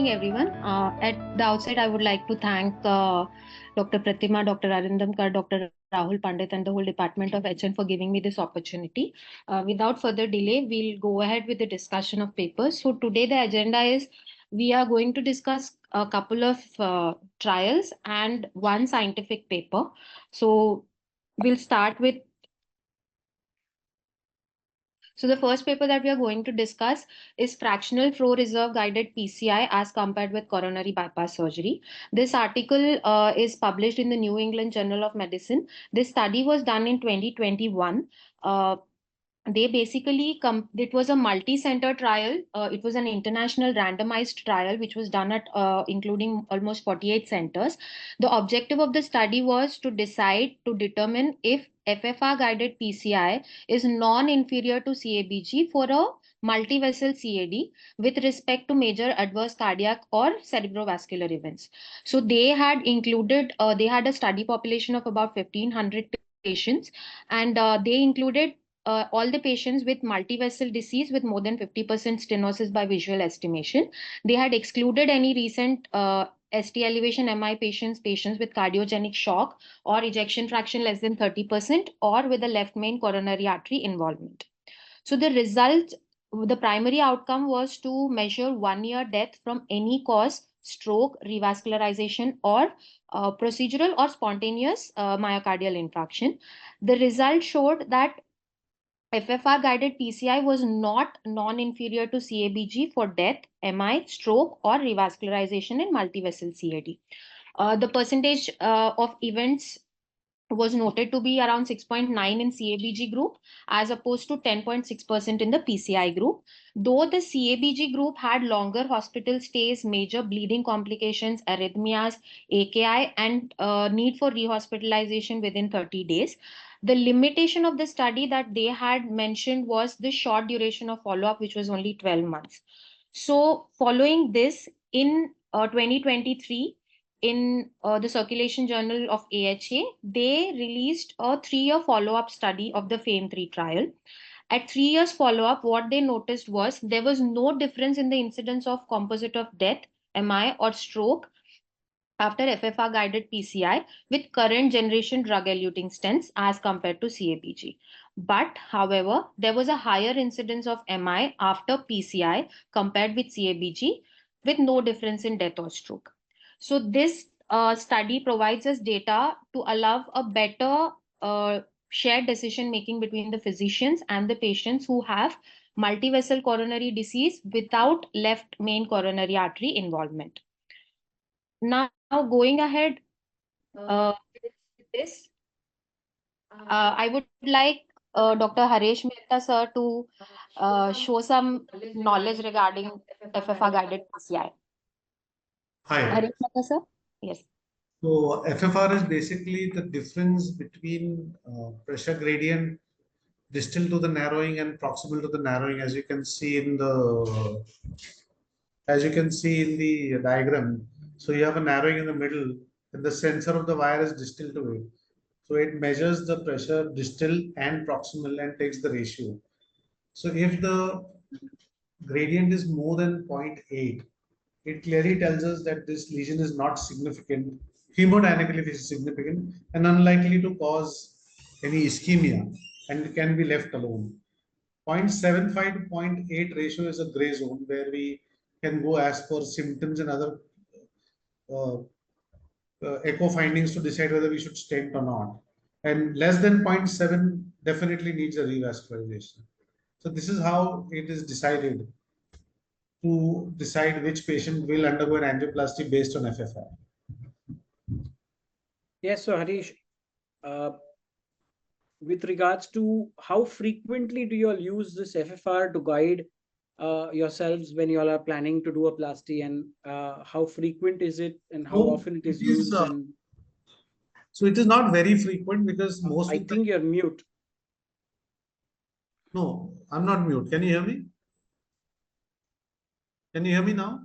morning, everyone. At the outset, I would like to thank Dr. Pratima, Dr. Arindamkar, Dr. Rahul Pandit, and the whole Department of HN for giving me this opportunity. Without further delay, we'll go ahead with the discussion of papers. So today the agenda is we are going to discuss a couple of trials and one scientific paper. So we'll start with. So the first paper that we are going to discuss is fractional flow reserve guided PCI as compared with coronary bypass surgery. This article is published in the New England Journal of Medicine. This study was done in 2021. They basically it was a multi-center trial. It was an international randomized trial which was done at including almost 48 centers. The objective of the study was to determine if FFR guided PCI is non-inferior to CABG for a multi-vessel CAD with respect to major adverse cardiac or cerebrovascular events. So they had a study population of about 1,500 patients, and they included all the patients with multi-vessel disease with more than 50% stenosis by visual estimation. They had excluded any recent ST elevation MI patients with cardiogenic shock or ejection fraction less than 30% or with a left main coronary artery involvement. So the primary outcome was to measure 1-year death from any cause, stroke, revascularization, or procedural or spontaneous myocardial infarction. The result showed that FFR guided PCI was not non-inferior to CABG for death, MI, stroke, or revascularization in multi-vessel CAD. The percentage of events was noted to be around 6.9 in CABG group as opposed to 10.6% in the PCI group. Though the CABG group had longer hospital stays, major bleeding complications, arrhythmias, AKI, and need for rehospitalization within 30 days. The limitation of the study that they had mentioned was the short duration of follow-up, which was only 12 months. So following this, in 2023, in the Circulation Journal of AHA, they released a 3-year follow-up study of the FAME-3 trial. At 3 years follow-up, what they noticed was there was no difference in the incidence of composite of death, MI, or stroke after FFR guided PCI with current generation drug eluting stents as compared to CABG. But however, there was a higher incidence of MI after PCI compared with CABG with no difference in death or stroke. So this study provides us data to allow a better shared decision making between the physicians and the patients who have multi-vessel coronary disease without left main coronary artery involvement. Now, going ahead with this, I would like Dr. Haresh Mehta sir to show some knowledge regarding FFR guided PCI. Hi. Haresh Mehta sir? Yes. So FFR is basically the difference between pressure gradient distal to the narrowing and proximal to the narrowing, as you can see in the diagram. So you have a narrowing in the middle, and the sensor of the wire is distal to it. So it measures the pressure distal and proximal and takes the ratio. So if the gradient is more than 0.8, it clearly tells us that this lesion is not significant. Hemodynamically, this is significant and unlikely to cause any ischemia and can be left alone. 0.75 to 0.8 ratio is a gray zone where we can go as per symptoms and other uh, echo findings to decide whether we should stent or not. And less than 0.7 definitely needs a revascularization. So this is how it is decided to decide which patient will undergo an angioplasty based on FFR. Yes, so Harish, with regards to how frequently do you all use this FFR to guide yourselves when you all are planning to do a plasty, and how frequent is it and how often it is used? So it is not very frequent because most I think you're mute. No, I'm not mute. Can you hear me? Can you hear me now?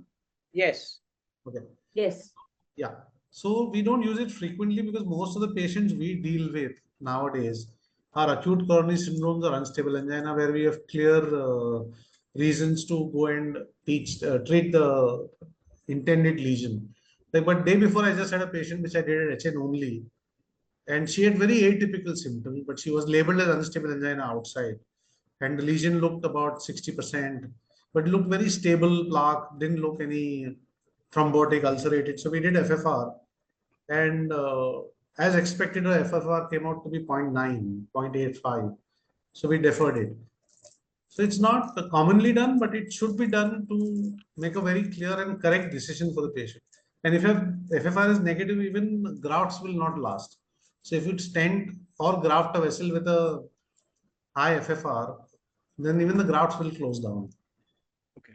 Yes. Okay. Yes. Yeah. So we don't use it frequently because most of the patients we deal with nowadays are acute coronary syndromes or unstable angina, where we have clear reasons to go and treat the intended lesion. Like, but day before, I just had a patient which I did at HN only, and she had very atypical symptoms, but she was labeled as unstable angina outside, and the lesion looked about 60%, but looked very stable plaque, didn't look any thrombotic, ulcerated. So we did FFR, and as expected, the FFR came out to be 0.9, 0.85. So we deferred it. So it's not commonly done, but it should be done to make a very clear and correct decision for the patient. And if FFR is negative, even grafts will not last. So if you stent or graft a vessel with a high FFR, then even the grafts will close down. Okay.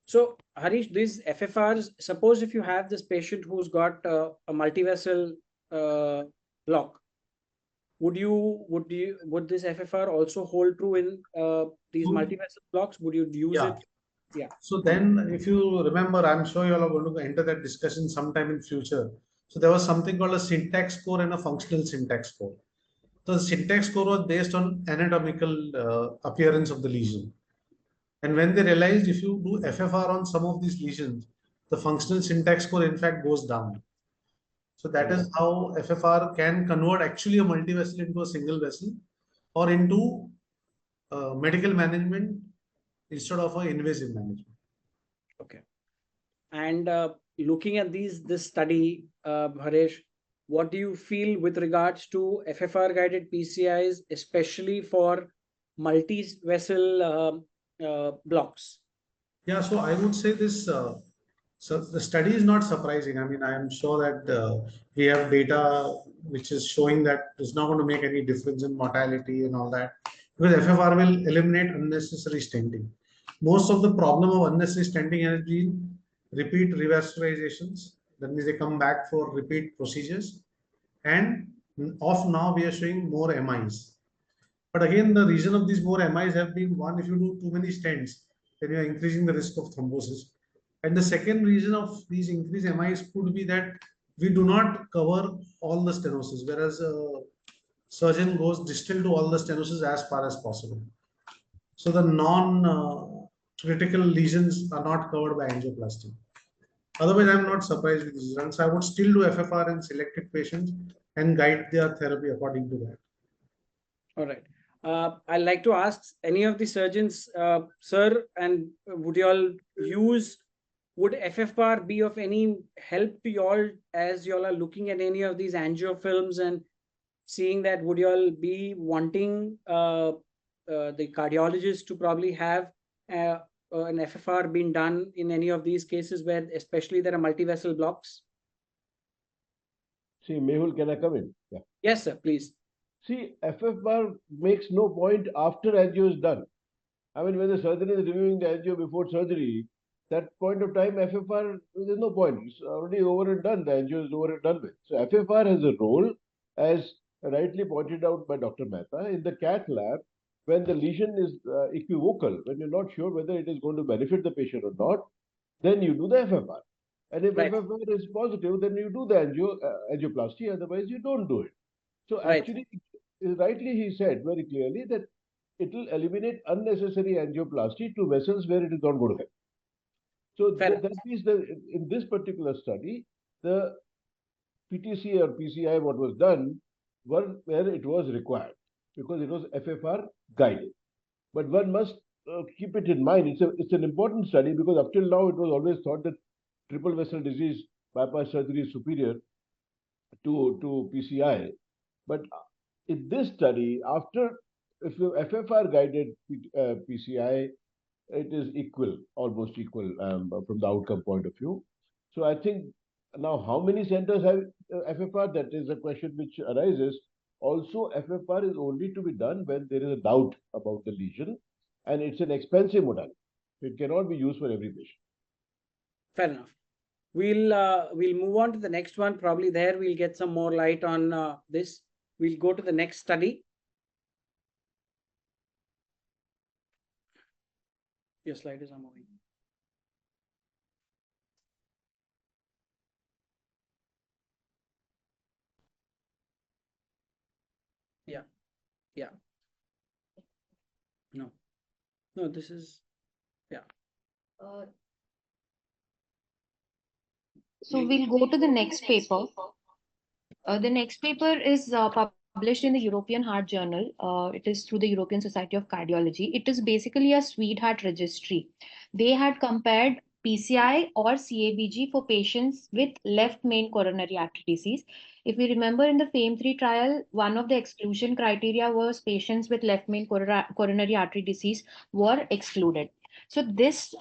So, Harish, these FFRs, suppose if you have this patient who's got a multi-vessel block, would this FFR also hold true in these So, multi-vessel blocks? Would you use yeah. it? Yeah. So then, if you remember, I'm sure you all are going to enter that discussion sometime in future. So there was something called a syntax score and a functional syntax score. So the syntax score was based on anatomical appearance of the lesion. And when they realized if you do FFR on some of these lesions, the functional syntax score in fact goes down. So that is how FFR can convert actually a multi-vessel into a single vessel or into medical management instead of an invasive management. Okay. And looking at this study, Harish, what do you feel with regards to FFR guided PCIs, especially for multi-vessel blocks? Yeah, so I would say this. So the study is not surprising. I mean, I am sure that we have data which is showing that it's not going to make any difference in mortality and all that, because FFR will eliminate unnecessary stenting. Most of the problem of unnecessary stenting has been repeat revascularizations. That means they come back for repeat procedures, and of now we are showing more MIs. But again, the reason of these more MIs have been one, if you do too many stents, then you are increasing the risk of thrombosis. And the second reason of these increased MIs could be that we do not cover all the stenosis, whereas a surgeon goes distal to all the stenosis as far as possible. So the non-critical lesions are not covered by angioplasty. Otherwise, I'm not surprised with these results. I would still do FFR in selected patients and guide their therapy according to that. All right. I'd like to ask any of the surgeons, sir, and would you all would FFR be of any help to you all as you all are looking at any of these angio films and seeing that? Would you all be wanting the cardiologist to probably have an FFR being done in any of these cases where especially there are multi-vessel blocks? See, Mehul, can I come in? Yeah. Yes, sir, please. See, FFR makes no point after angio is done. I mean, when the surgeon is reviewing the angio before surgery, that point of time, FFR, there's no point. It's already over and done. The angio is over and done with. So FFR has a role, as rightly pointed out by Dr. Mehta, in the cath lab, when the lesion is equivocal, when you're not sure whether it is going to benefit the patient or not, then you do the FFR. And if Right. FFR is positive, then you do the angioplasty, otherwise you don't do it. So Right. actually, rightly he said very clearly that it will eliminate unnecessary angioplasty to vessels where it is not going to help. So Fair. that means that in this particular study, the PTC or PCI, what was done, were where it was required because it was FFR guided. But one must keep it in mind. It's an important study because up till now it was always thought that triple vessel disease bypass surgery is superior to PCI. But in this study, after if you FFR guided PCI, it is equal, almost equal from the outcome point of view. So I think now how many centers have FFR? That is a question which arises. Also, FFR is only to be done when there is a doubt about the lesion, and it's an expensive modality. It cannot be used for every patient. Fair enough. We'll move on to the next one. Probably there we'll get some more light on this. We'll go to the next study. Your slide is moving. Yeah, yeah. No, no. This is yeah. So we'll go to the next paper. The next paper is published in the European Heart Journal. It is through the European Society of Cardiology. It is basically a sweetheart registry. They had compared PCI or CABG for patients with left main coronary artery disease. If we remember in the FAME3 trial, one of the exclusion criteria was patients with left main coronary artery disease were excluded. So this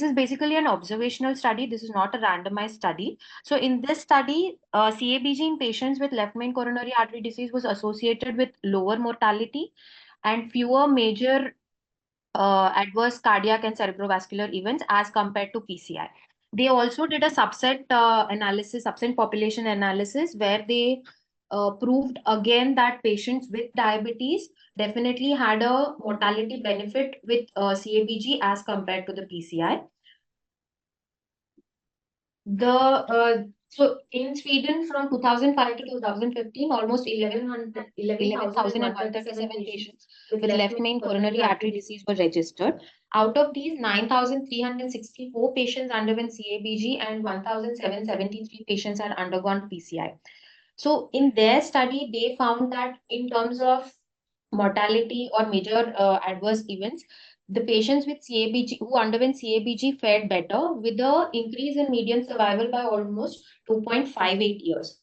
is basically an observational study. This is not a randomized study. So in this study, CABG in patients with left main coronary artery disease was associated with lower mortality and fewer major adverse cardiac and cerebrovascular events as compared to PCI. They also did a subset analysis, subset population analysis, where they proved again that patients with diabetes definitely had a mortality benefit with CABG as compared to the PCI. So in Sweden from 2005 to 2015, almost 11,137 patients with left main coronary artery disease were registered. Out of these, 9,364 patients underwent CABG and 1,773 patients had undergone PCI. So in their study, they found that in terms of mortality or major adverse events, the patients with CABG who underwent CABG fared better with an increase in median survival by almost 2.58 years.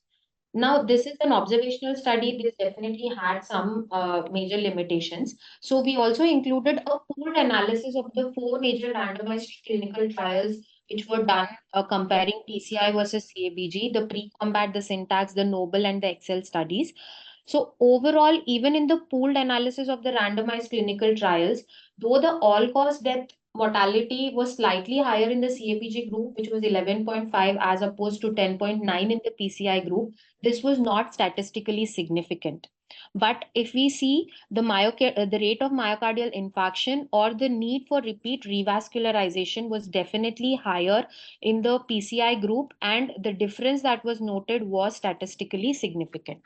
Now, this is an observational study. This definitely had some major limitations. So we also included a pooled analysis of the 4 major randomized clinical trials which were done comparing PCI versus CABG, the pre-combat, the syntax, the Noble, and the Excel studies. So overall, even in the pooled analysis of the randomized clinical trials, though the all-cause death mortality was slightly higher in the CABG group, which was 11.5 as opposed to 10.9 in the PCI group, this was not statistically significant. But if we see the rate of myocardial infarction or the need for repeat revascularization was definitely higher in the PCI group, and the difference that was noted was statistically significant.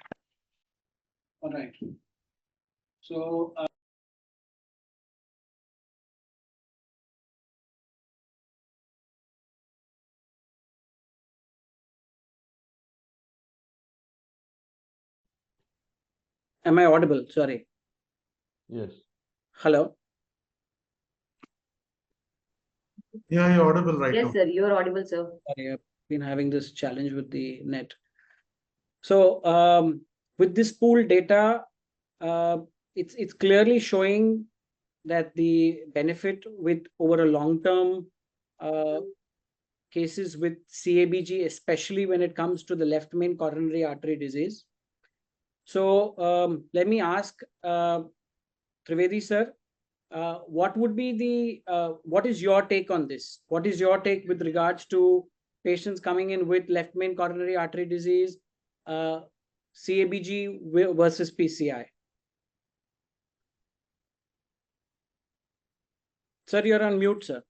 All right. So, am I audible? Sorry. Yes. Hello. Yeah, you're audible right now. Yes, sir, you are audible, sir. Sorry, I've been having this challenge with the net. So with this pool data, it's clearly showing that the benefit with over a long-term cases with CABG, especially when it comes to the left main coronary artery disease. So let me ask Trivedi sir, what would be the what is your take on this? What is your take with regards to patients coming in with left main coronary artery disease, CABG versus PCI? Sir, you're on mute, sir.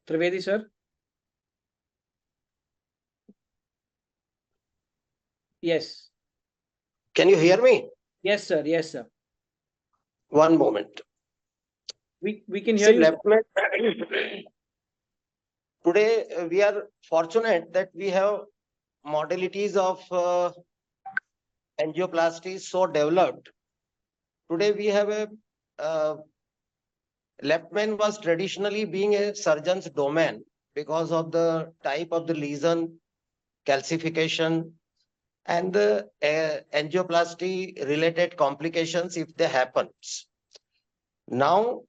Trivedi sir. Yes. Can you hear me? Yes, sir. Yes, sir. One moment. We can hear See, you. left main. Today we are fortunate that we have modalities of angioplasty so developed. Today we have a left main was traditionally being a surgeon's domain because of the type of the lesion, calcification, and the angioplasty related complications if they happens. Now,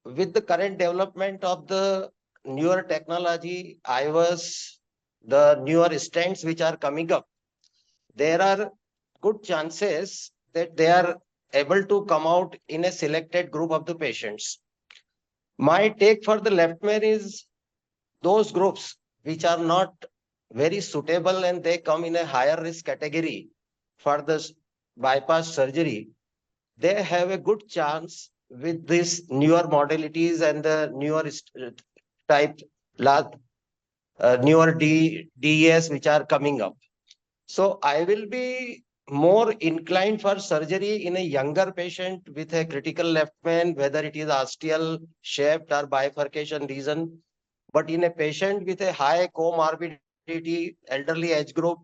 with the current development of the newer technology, IVAS, the newer stents which are coming up, there are good chances that they are able to come out in a selected group of the patients. My take for the left main is those groups which are not very suitable and they come in a higher risk category for the bypass surgery, they have a good chance with these newer modalities and the newer type, newer DES which are coming up. So I will be more inclined for surgery in a younger patient with a critical left main, whether it is ostial, shaped or bifurcation lesion. But in a patient with a high comorbidity, elderly age group,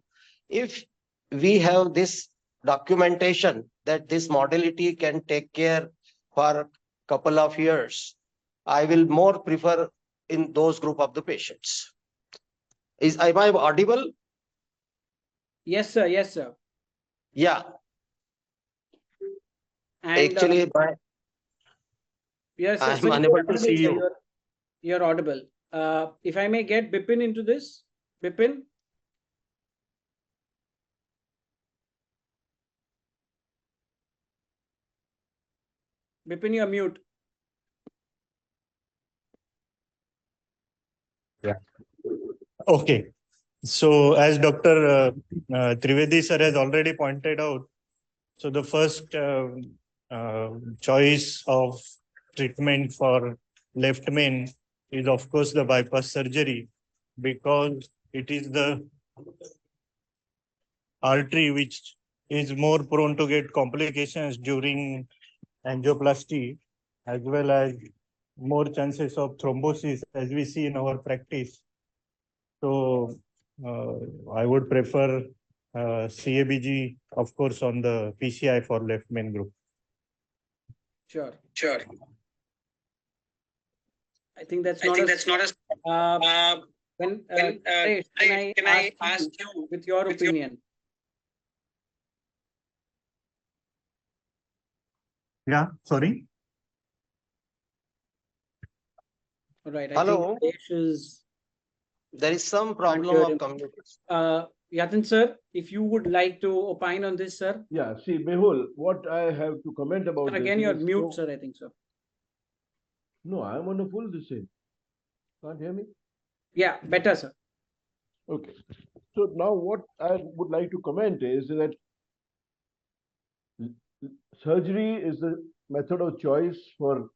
if we have this documentation that this modality can take care for a couple of years, I will more prefer in those group of the patients. Am I audible? Yes, sir. Yes, sir. Yeah. And Actually, yes, sir. I'm So unable to audible, see sir. you. You're audible. If I may get Bipin into this, Bipin. Bipin, you're mute. Yeah. Okay. So as Dr. Trivedi sir has already pointed out, so the first choice of treatment for left main is of course the bypass surgery, because it is the artery which is more prone to get complications during angioplasty, as well as more chances of thrombosis as we see in our practice. So I would prefer CABG, of course, on the PCI for left main group. Sure. Sure. I think that's I not think a. that's not a. Naresh, can I ask you with your opinion? Yeah, sorry. All right. I Hello. think Naresh is. There is some problem hearing. of communication. Yatin sir, if you would like to opine on this, sir. Yeah, see, Mehul, what I have to comment about Sir, again, this you're is mute, sir, I think so. No, I'm on a full the same. Can't hear me? Yeah, better, sir. Okay. So now what I would like to comment is that surgery is the method of choice for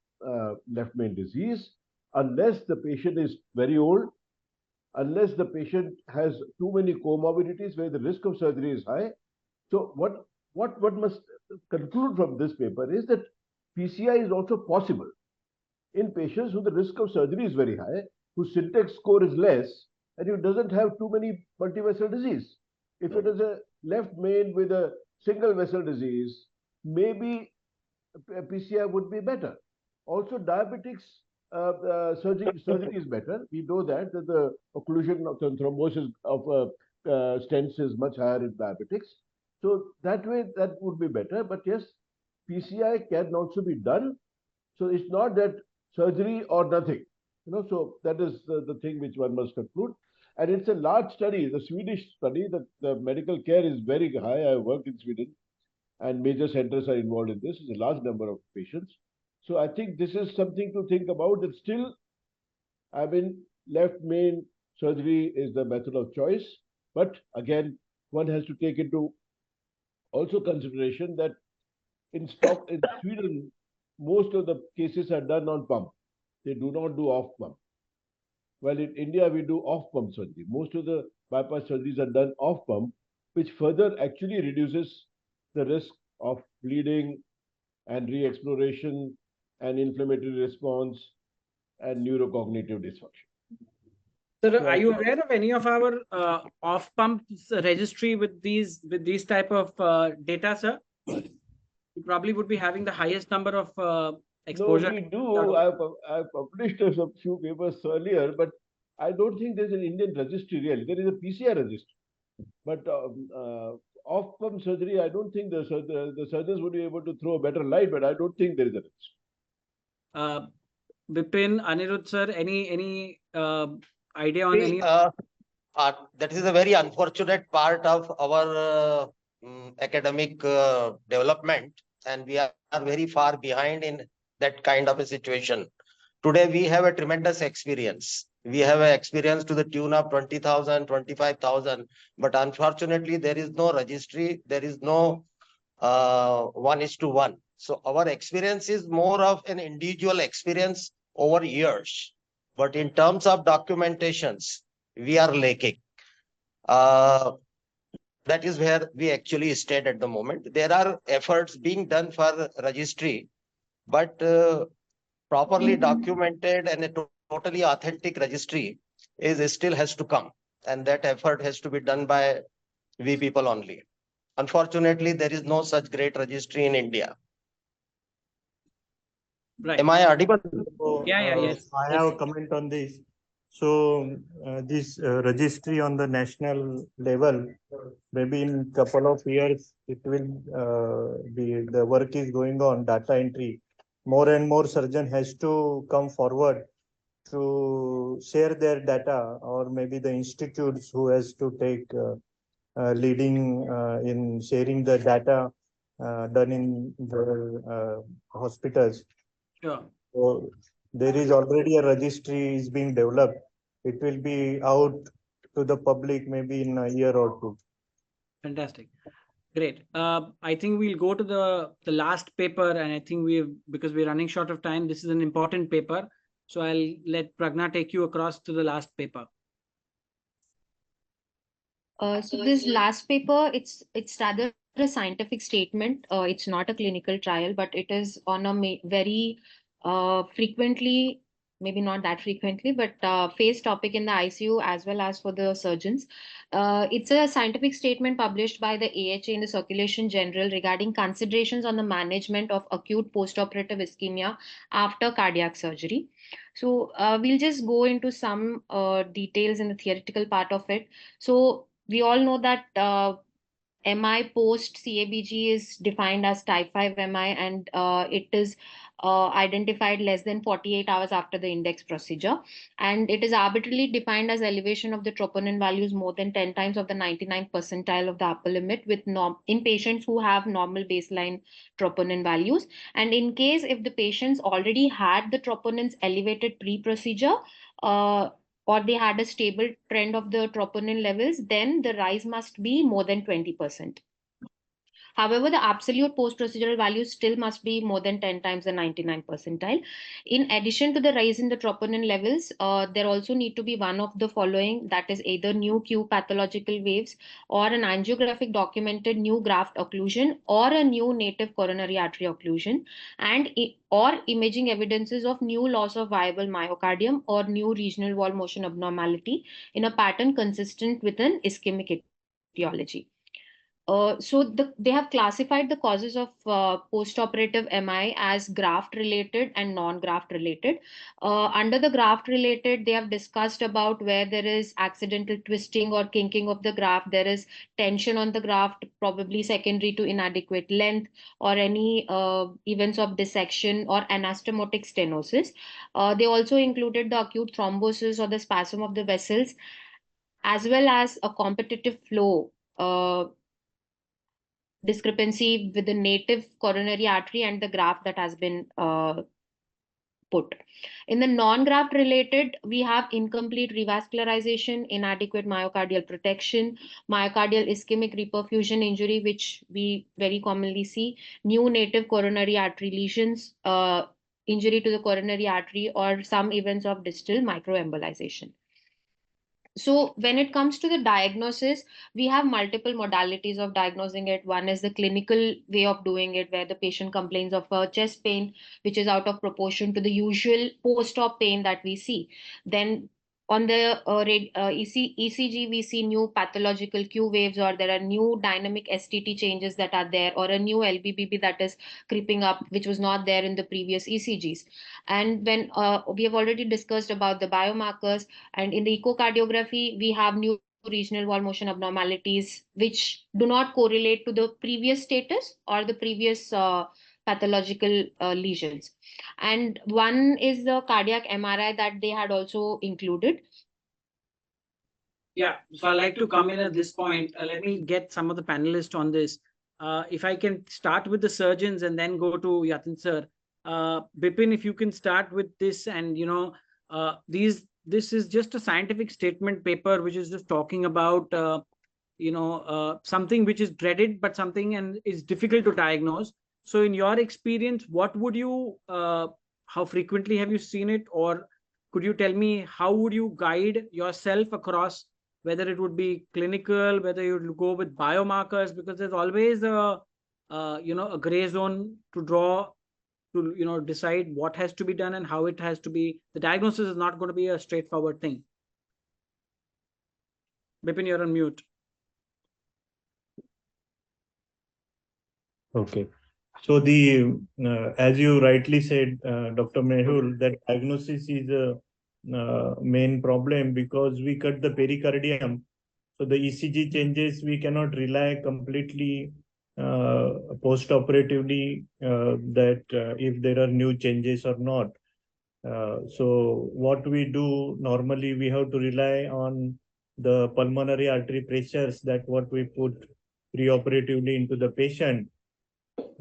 left main disease unless the patient is very old, unless the patient has too many comorbidities where the risk of surgery is high. So what must conclude from this paper is that PCI is also possible in patients who the risk of surgery is very high, whose syntax score is less, and who doesn't have too many multi-vessel disease. If it is a left main with a single vessel disease, maybe PCI would be better. Also, diabetics surgery is better. We know that the occlusion of the thrombosis of stents is much higher in diabetics. So that way, that would be better. But yes, PCI can also be done. So it's not that surgery or nothing. So that is the thing which one must conclude. And it's a large study, the Swedish study, that the medical care is very high. I worked in Sweden, and major centers are involved in this. It's a large number of patients. So I think this is something to think about. That still, I mean, left main surgery is the method of choice. But again, one has to take into also consideration that in Sweden, most of the cases are done on pump. They do not do off pump. Well, in India, we do off pump surgery. Most of the bypass surgeries are done off pump, which further actually reduces the risk of bleeding and re-exploration and inflammatory response and neurocognitive dysfunction. Sir, So are you aware of any of our off-pump registry with these type of data, sir? You probably would be having the highest number of exposure. No, we do. I've published a few papers earlier, but I don't think there's an Indian registry really. There is a PCI registry, but off pump surgery, I don't think the surgeons would be able to throw a better light, but I don't think there is a registry. Bipin, Anirudh, sir, any idea on any? That is a very unfortunate part of our academic development, and we are very far behind in that kind of a situation. Today, we have a tremendous experience. We have an experience to the tune of 20,000, 25,000, but unfortunately, there is no registry. There is no 1:1. So our experience is more of an individual experience over years. But in terms of documentations, we are lacking. That is where we actually stand at the moment. There are efforts being done for registry, but properly documented and a totally authentic registry is still has to come, and that effort has to be done by we people only. Unfortunately, there is no such great registry in India. Right. Am I audible? So, Yes. I have a comment on this. So, this registry on the national level, maybe in couple of years, it will be the work is going on data entry. More and more surgeon has to come forward to share their data, or maybe the institutes who has to take leading in sharing the data done in the hospitals. Sure. So there is already a registry is being developed. It will be out to the public maybe in a year or two. Fantastic. Great. I think we'll go to the last paper, and I think because we're running short of time, this is an important paper. So I'll let Pragna take you across to the last paper. So this last paper, it's rather a scientific statement. It's not a clinical trial, but it is on a very frequently, maybe not that frequently, but faced topic in the ICU as well as for the surgeons. It's a scientific statement published by the AHA in the Circulation General regarding considerations on the management of acute postoperative ischemia after cardiac surgery. So we'll just go into some details in the theoretical part of it. So we all know that MI post CABG is defined as type 5 MI, and it is identified less than 48 hours after the index procedure. And it is arbitrarily defined as elevation of the troponin values more than 10 times of the 99th percentile of the upper limit in patients who have normal baseline troponin values. And in case if the patients already had the troponins elevated pre-procedure, or they had a stable trend of the troponin levels, then the rise must be more than 20%. However, the absolute post-procedural values still must be more than 10 times the 99th percentile. In addition to the rise in the troponin levels, there also need to be one of the following, that is either new Q pathological waves or an angiographic documented new graft occlusion or a new native coronary artery occlusion, and or imaging evidences of new loss of viable myocardium or new regional wall motion abnormality in a pattern consistent with an ischemic etiology. They have classified the causes of postoperative MI as graft related and non-graft related. Under the graft related, they have discussed about where there is accidental twisting or kinking of the graft, there is tension on the graft, probably secondary to inadequate length, or any events of dissection or anastomotic stenosis. They also included the acute thrombosis or the spasm of the vessels, as well as a competitive flow discrepancy with the native coronary artery and the graft that has been put. In the non-graft related, we have incomplete revascularization, inadequate myocardial protection, myocardial ischemic reperfusion injury, which we very commonly see, new native coronary artery lesions, injury to the coronary artery, or some events of distal microembolization. So when it comes to the diagnosis, we have multiple modalities of diagnosing it. One is the clinical way of doing it, where the patient complains of a chest pain, which is out of proportion to the usual post-op pain that we see. Then on the ECG, we see new pathological Q waves, or there are new dynamic STT changes that are there, or a new LBBB that is creeping up, which was not there in the previous ECGs. And when we have already discussed about the biomarkers, and in the echocardiography, we have new regional wall motion abnormalities, which do not correlate to the previous status or the previous pathological lesions. And one is the cardiac MRI that they had also included. Yeah, so I'd like to come in at this point. Let me get some of the panelists on this. If I can start with the surgeons and then go to Yatin sir. Bipin, if you can start with this, and this is just a scientific statement paper which is just talking about something which is dreaded, but something and is difficult to diagnose. So in your experience, what would you how frequently have you seen it, or could you tell me how would you guide yourself across, whether it would be clinical, whether you would go with biomarkers, because there's always a a gray zone to draw to decide what has to be done and how it has to be. The diagnosis is not going to be a straightforward thing. Bipin, you're on mute. Okay. So as you rightly said, Dr. Mehul, that diagnosis is a main problem because we cut the pericardium. So the ECG changes, we cannot rely completely post-operatively that if there are new changes or not. So what we do normally, we have to rely on the pulmonary artery pressures that what we put preoperatively into the patient,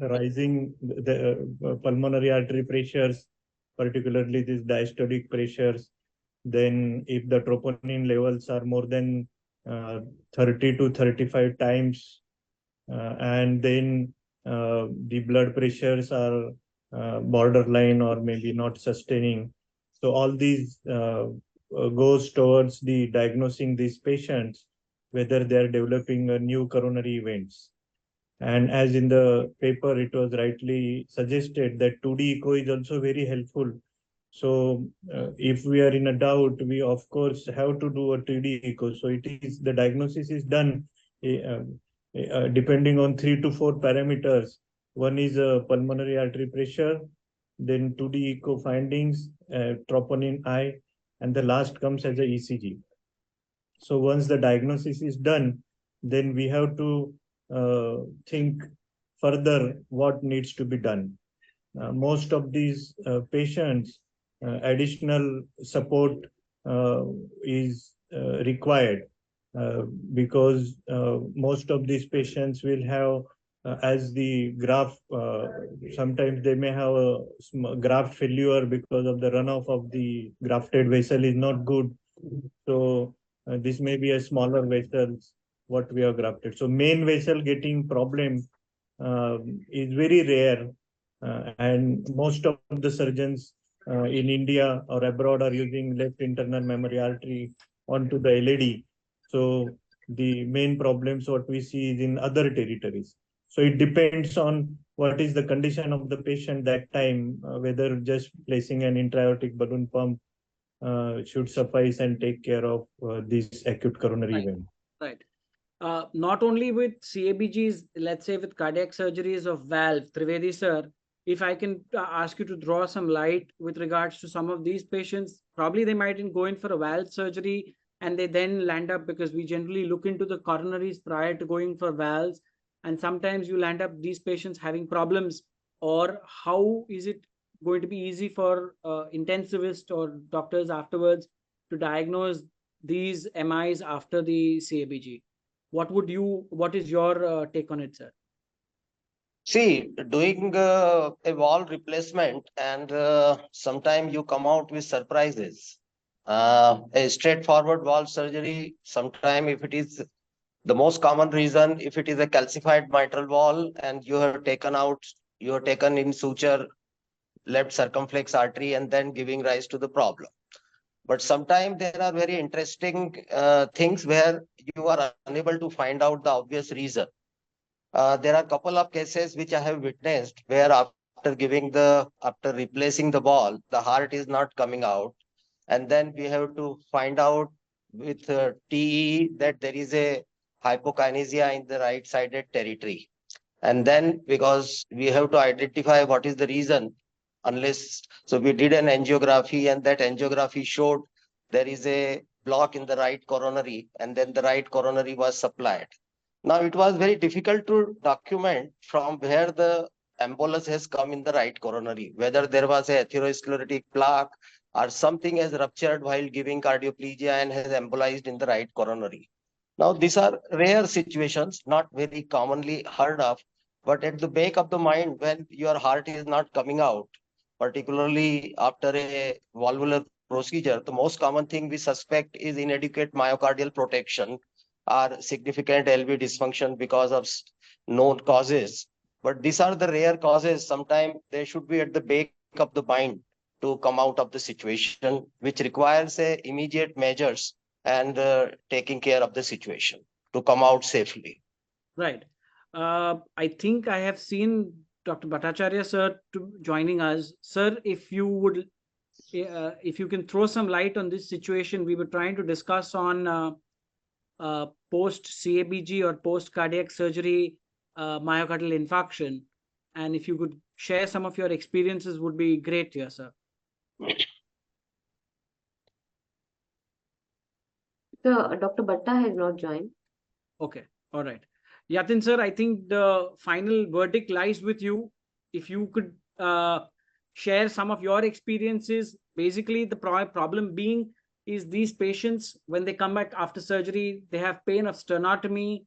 rising the pulmonary artery pressures, particularly these diastolic pressures. Then if the troponin levels are more than 30 to 35 times, and then the blood pressures are borderline or maybe not sustaining. So all these goes towards the diagnosing these patients, whether they are developing a new coronary events. And as in the paper, it was rightly suggested that 2D echo is also very helpful. So if we are in a doubt, we of course have to do a 2D echo. So it is the diagnosis is done depending on 3 to 4 parameters. One is pulmonary artery pressure, then 2D echo findings, troponin I, and the last comes as a ECG. So once the diagnosis is done, then we have to think further what needs to be done. Most of these patients, additional support is required because most of these patients will have, as the graft, sometimes they may have a graft failure because of the runoff of the grafted vessel is not good. So this may be a smaller vessels what we have grafted. So main vessel getting problem is very rare, and most of the surgeons in India or abroad are using left internal memory artery onto the LAD. So the main problems what we see is in other territories. So it depends on what is the condition of the patient that time, whether just placing an intra-aortic balloon pump should suffice and take care of this acute coronary Right. event. Right. Not only with CABGs, let's say with cardiac surgeries of valve, Trivedi sir, if I can ask you to draw some light with regards to some of these patients, probably they might go in for a valve surgery and they then land up, because we generally look into the coronaries prior to going for valves, and sometimes you land up these patients having problems. Or how is it going to be easy for intensivists or doctors afterwards to diagnose these MIs after the CABG? What is your take on it, sir? See, doing a wall replacement and sometime you come out with surprises. A straightforward wall surgery, sometime if it is the most common reason, if it is a calcified mitral wall and you have taken in suture left circumflex artery and then giving rise to the problem. But sometimes there are very interesting things where you are unable to find out the obvious reason. There are a couple of cases which I have witnessed where after replacing the ball, the heart is not coming out. And then we have to find out with TE that there is a hypokinesia in the right-sided territory. And then because we have to identify what is the reason, so we did an angiography and that angiography showed there is a block in the right coronary and then the right coronary was supplied. Now it was very difficult to document from where the embolus has come in the right coronary, whether there was a atherosclerotic plaque or something has ruptured while giving cardioplegia and has embolized in the right coronary. Now these are rare situations, not very commonly heard of, but at the back of the mind when your heart is not coming out, particularly after a valvular procedure, the most common thing we suspect is inadequate myocardial protection or significant LV dysfunction because of known causes. But these are the rare causes. Sometimes they should be at the back of the mind to come out of the situation, which requires immediate measures and taking care of the situation to come out safely. Right. I think I have seen Dr. Bhattacharya sir to joining us. Sir, if you would, if you can throw some light on this situation, we were trying to discuss on post CABG or post cardiac surgery myocardial infarction, and if you could share some of your experiences, would be great here, sir. So, Dr. Bhatta has not joined. Okay, all right. Yatin sir, I think the final verdict lies with you. If you could share some of your experiences. Basically, the problem being is these patients, when they come back after surgery, they have pain of sternotomy.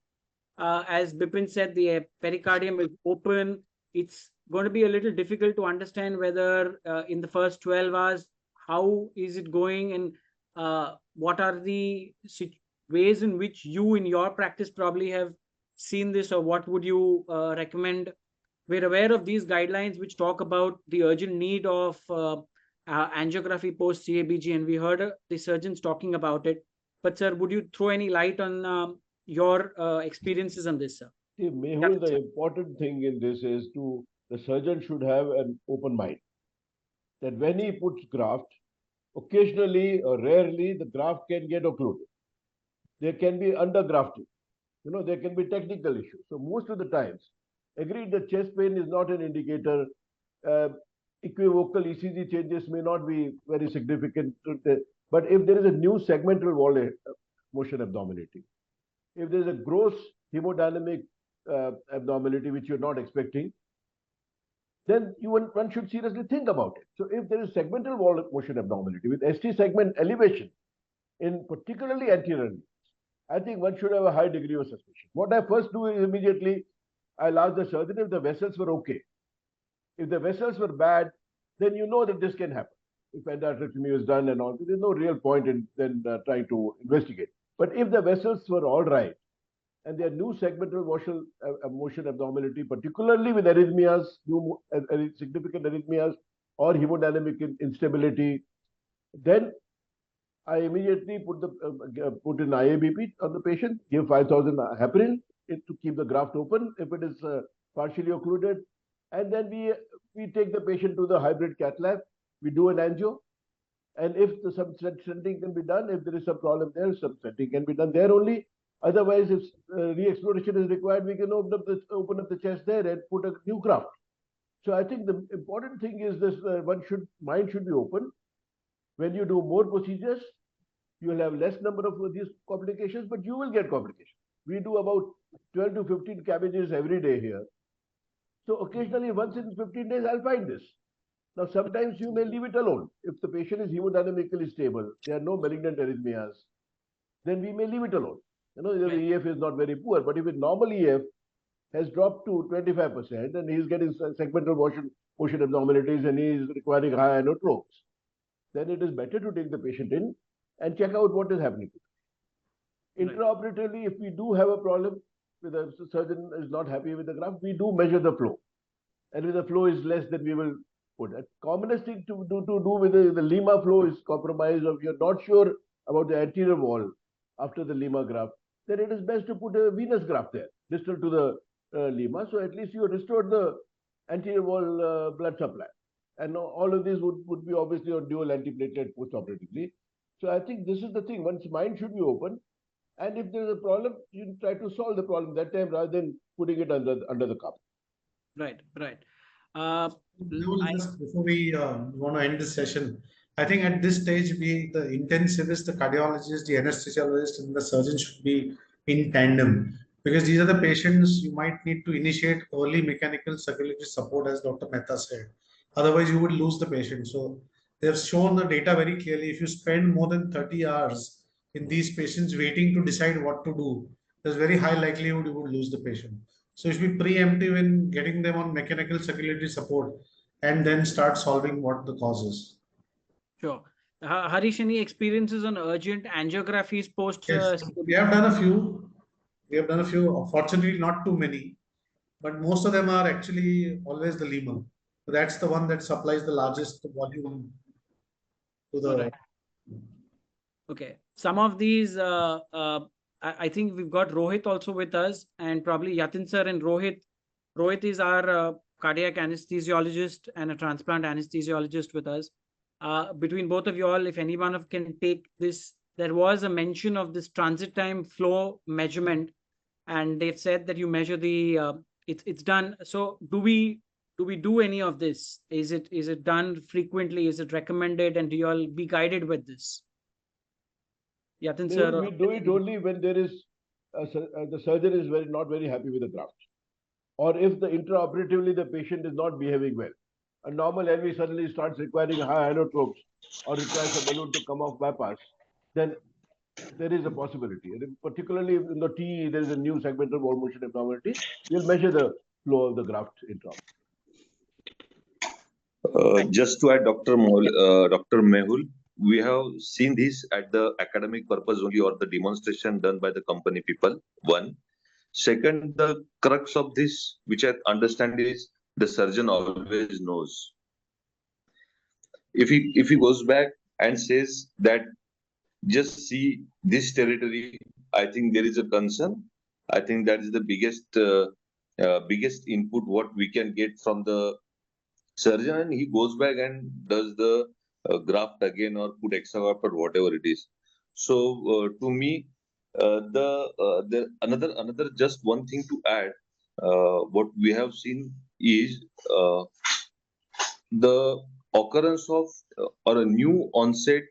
As Bipin said, the pericardium is open. It's going to be a little difficult to understand whether in the first 12 hours, how is it going, and what are the ways in which you in your practice probably have seen this, or what would you recommend? We're aware of these guidelines which talk about the urgent need of angiography post CABG, and we heard the surgeons talking about it. But sir, would you throw any light on your experiences on this, sir? See, Mehul, the important thing in this is the surgeon should have an open mind. That when he puts graft, occasionally or rarely the graft can get occluded. There can be undergrafting. There can be technical issues. So most of the times, agreed, the chest pain is not an indicator. Equivocal ECG changes may not be very significant. But if there is a new segmental wall motion abnormality, if there is a gross hemodynamic abnormality which you're not expecting, then one should seriously think about it. So if there is segmental wall motion abnormality with ST segment elevation, in particularly anteriorly, I think one should have a high degree of suspicion. What I first do is immediately I'll ask the surgeon if the vessels were okay. If the vessels were bad, then you know that this can happen. If endarterectomy is done and all, there's no real point in then trying to investigate. But if the vessels were all right, and there are new segmental motion abnormality, particularly with arrhythmias, new significant arrhythmias or hemodynamic instability, then I immediately put in IABP on the patient, give 5,000 heparin to keep the graft open if it is partially occluded, and then we take the patient to the hybrid cath lab. We do an angio, and if some stenting can be done, if there is some problem there, some stenting can be done there only. Otherwise, if re-exploration is required, we can open up the chest there and put a new graft. So I think the important thing is this: mind should be open. When you do more procedures, you will have less number of these complications, but you will get complications. We do about 12 to 15 cabbages every day here. So occasionally, once in 15 days, I'll find this. Now, sometimes you may leave it alone. If the patient is hemodynamically stable, there are no malignant arrhythmias, then we may leave it alone. The EF is not very poor, but if a normal EF has dropped to 25% and he's getting segmental motion abnormalities and he's requiring high inotropes, then it is better to take the patient in and check out what is happening. Intraoperatively, if we do have a problem, with the surgeon is not happy with the graft, we do measure the flow. And if the flow is less, then we will put it. Commonest thing to do with the Lima flow is compromise, or if you're not sure about the anterior wall after the Lima graft, then it is best to put a venous graft there, distal to the Lima. So at least you restored the anterior wall blood supply. And all of these would be obviously on dual antiplatelet post-operatively. So I think this is the thing. One's mind should be open. And if there's a problem, you try to solve the problem that time rather than putting it under the carpet. Right. Just before we want to end this session, I think at this stage, the intensivist, the cardiologist, the anesthesiologist, and the surgeon should be in tandem, because these are the patients you might need to initiate early mechanical circulatory support, as Dr. Mehta said. Otherwise, you would lose the patient. So they have shown the data very clearly. If you spend more than 30 hours in these patients waiting to decide what to do, there's very high likelihood you would lose the patient. So you should be preemptive in getting them on mechanical circulatory support and then start solving what the cause is. Sure. Harish, any experiences on urgent angiographies post? Yes, we have done a few. Fortunately, not too many, but most of them are actually always the Lima. So that's the one that supplies the largest volume to the. Right. Okay. Some of these, I think we've got Rohit also with us, and probably Yatin sir and Rohit. Rohit is our cardiac anesthesiologist and a transplant anesthesiologist with us. Between both of you all, if anyone of can take this, there was a mention of this transit time flow measurement, and they've said that you measure the it's done. So do we do any of this? Is it done frequently? Is it recommended? And do you all be guided with this? Yatin sir, We do it only when there is the surgeon is not very happy with the graft, or if the intraoperatively the patient is not behaving well. A normal LV suddenly starts requiring high inotropes or requires a balloon to come off bypass, then there is a possibility. And particularly in the TE, there is a new segmental wall motion abnormality. We'll measure the flow of the graft intraoperatively. Just to add, Dr. Mehul, we have seen this at the academic purpose only or the demonstration done by the company people. One. Second, the crux of this, which I understand, is the surgeon always knows. If he goes back and says that just see this territory, I think there is a concern. I think that is the biggest input what we can get from the surgeon, and he goes back and does the graft again or put extra graft or whatever it is. So to me, the another just one thing to add, what we have seen is the occurrence of or a new onset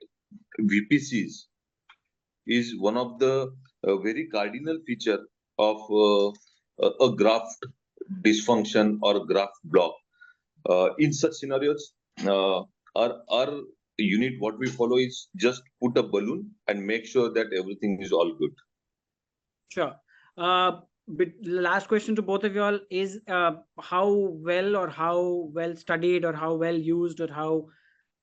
VPCs is one of the very cardinal feature of a graft dysfunction or graft block. In such scenarios, our unit, what we follow is just put a balloon and make sure that everything is all good. Sure. But the last question to both of you all is how well studied or how well used or how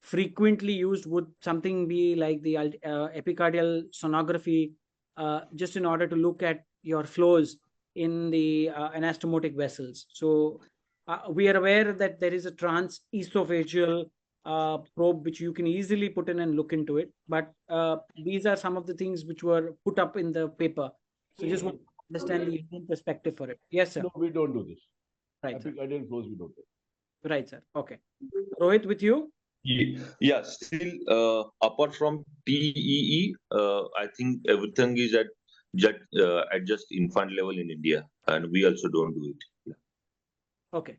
frequently used would something be like the epicardial sonography, just in order to look at your flows in the anastomotic vessels? So we are aware that there is a transesophageal probe which you can easily put in and look into it, but these are some of the things which were put up in the paper. So just want to understand the Indian perspective for it. Yes, sir. No, we don't do this. Right, sir. Epicardial flows we don't do. Right, sir. Okay. Rohit, with you? Yeah, still apart from TEE, I think everything is at just infant level in India, and we also don't do it. Yeah. Okay.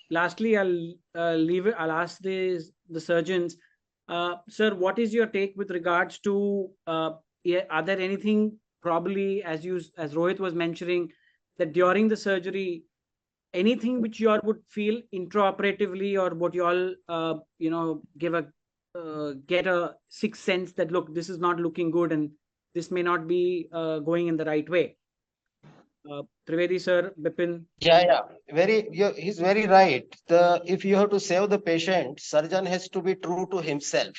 Lastly, I'll ask the surgeons. Sir, what is your take with regards to are there anything probably as Rohit was mentioning that during the surgery, anything which you all would feel intraoperatively or what you all get a sixth sense that look, this is not looking good and this may not be going in the right way? Trivedi sir, Bipin. Yeah. He's very right. If you have to save the patient, surgeon has to be true to himself,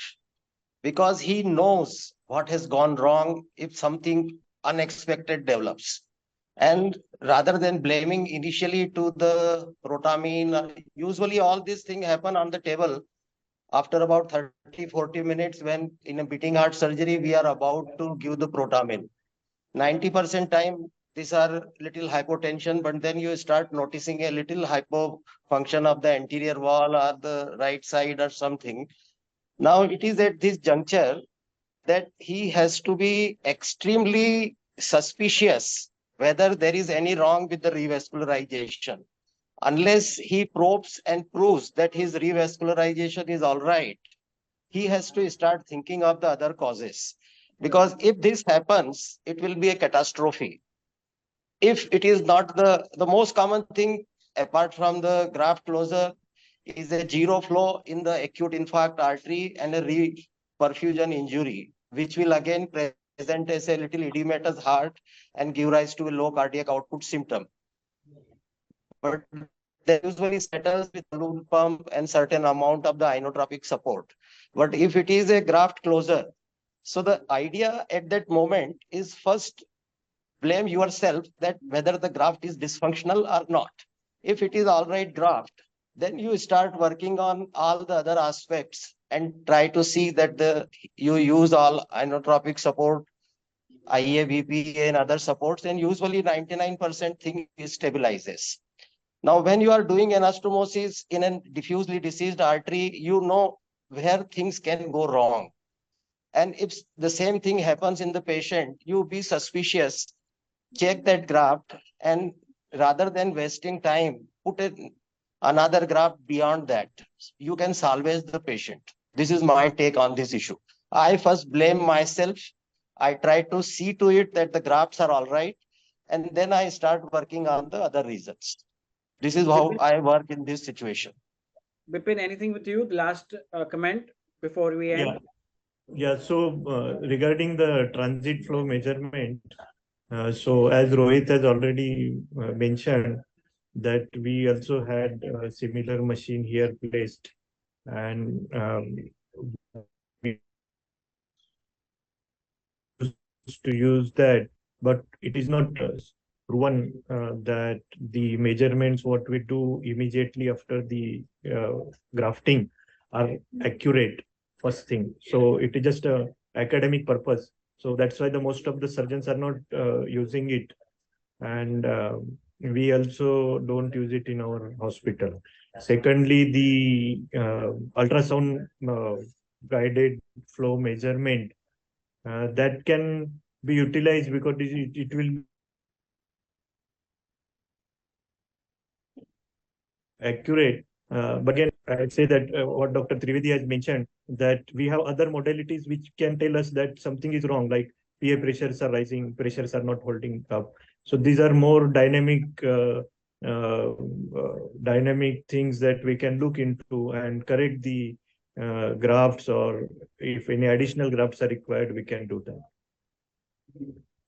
because he knows what has gone wrong if something unexpected develops. And rather than blaming initially to the protamine, usually all these things happen on the table after about 30-40 minutes, when in a beating heart surgery, we are about to give the protamine. 90% time, these are little hypotension, but then you start noticing a little hypofunction of the anterior wall or the right side or something. Now it is at this juncture that he has to be extremely suspicious whether there is any wrong with the revascularization. Unless he probes and proves that his revascularization is all right, he has to start thinking of the other causes. Because if this happens, it will be a catastrophe. If it is not the most common thing, apart from the graft closure, is a zero flow in the acute infarct artery and a reperfusion injury, which will again present as a little edematous heart and give rise to a low cardiac output symptom. But that usually settles with balloon pump and certain amount of the inotropic support. But if it is a graft closure, so the idea at that moment is first blame yourself that whether the graft is dysfunctional or not. If it is all right graft, then you start working on all the other aspects and try to see that you use all inotropic support, IA, BPA and other supports, and usually 99% thing stabilizes. Now, when you are doing anastomosis in a diffusely diseased artery, you know where things can go wrong. And if the same thing happens in the patient, you be suspicious, check that graft, and rather than wasting time, put another graft beyond that. You can salvage the patient. This is my take on this issue. I first blame myself. I try to see to it that the grafts are all right, and then I start working on the other reasons. This is how Bipin, I work in this situation. Bipin, anything with you? The last comment before we end? Yeah, so regarding the transit flow measurement, so as Rohit has already mentioned, that we also had a similar machine here placed, and we used to use that, but it is not proven that the measurements what we do immediately after the grafting are accurate first thing. So it is just a academic purpose. So that's why the most of the surgeons are not using it, and we also don't use it in our hospital. Secondly, the ultrasound guided flow measurement that can be utilized because it will accurate. But again, I'd say that what Dr. Trivedi has mentioned, that we have other modalities which can tell us that something is wrong, like PA pressures are rising, pressures are not holding up. So these are more dynamic things that we can look into and correct the graphs, or if any additional graphs are required, we can do that.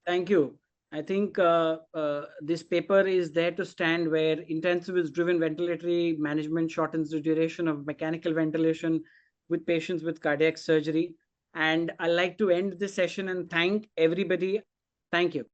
Thank you. I think this paper is there to stand, where intensivist-driven ventilatory management shortens the duration of mechanical ventilation with patients with cardiac surgery. And I'd like to end this session and thank everybody. Thank you.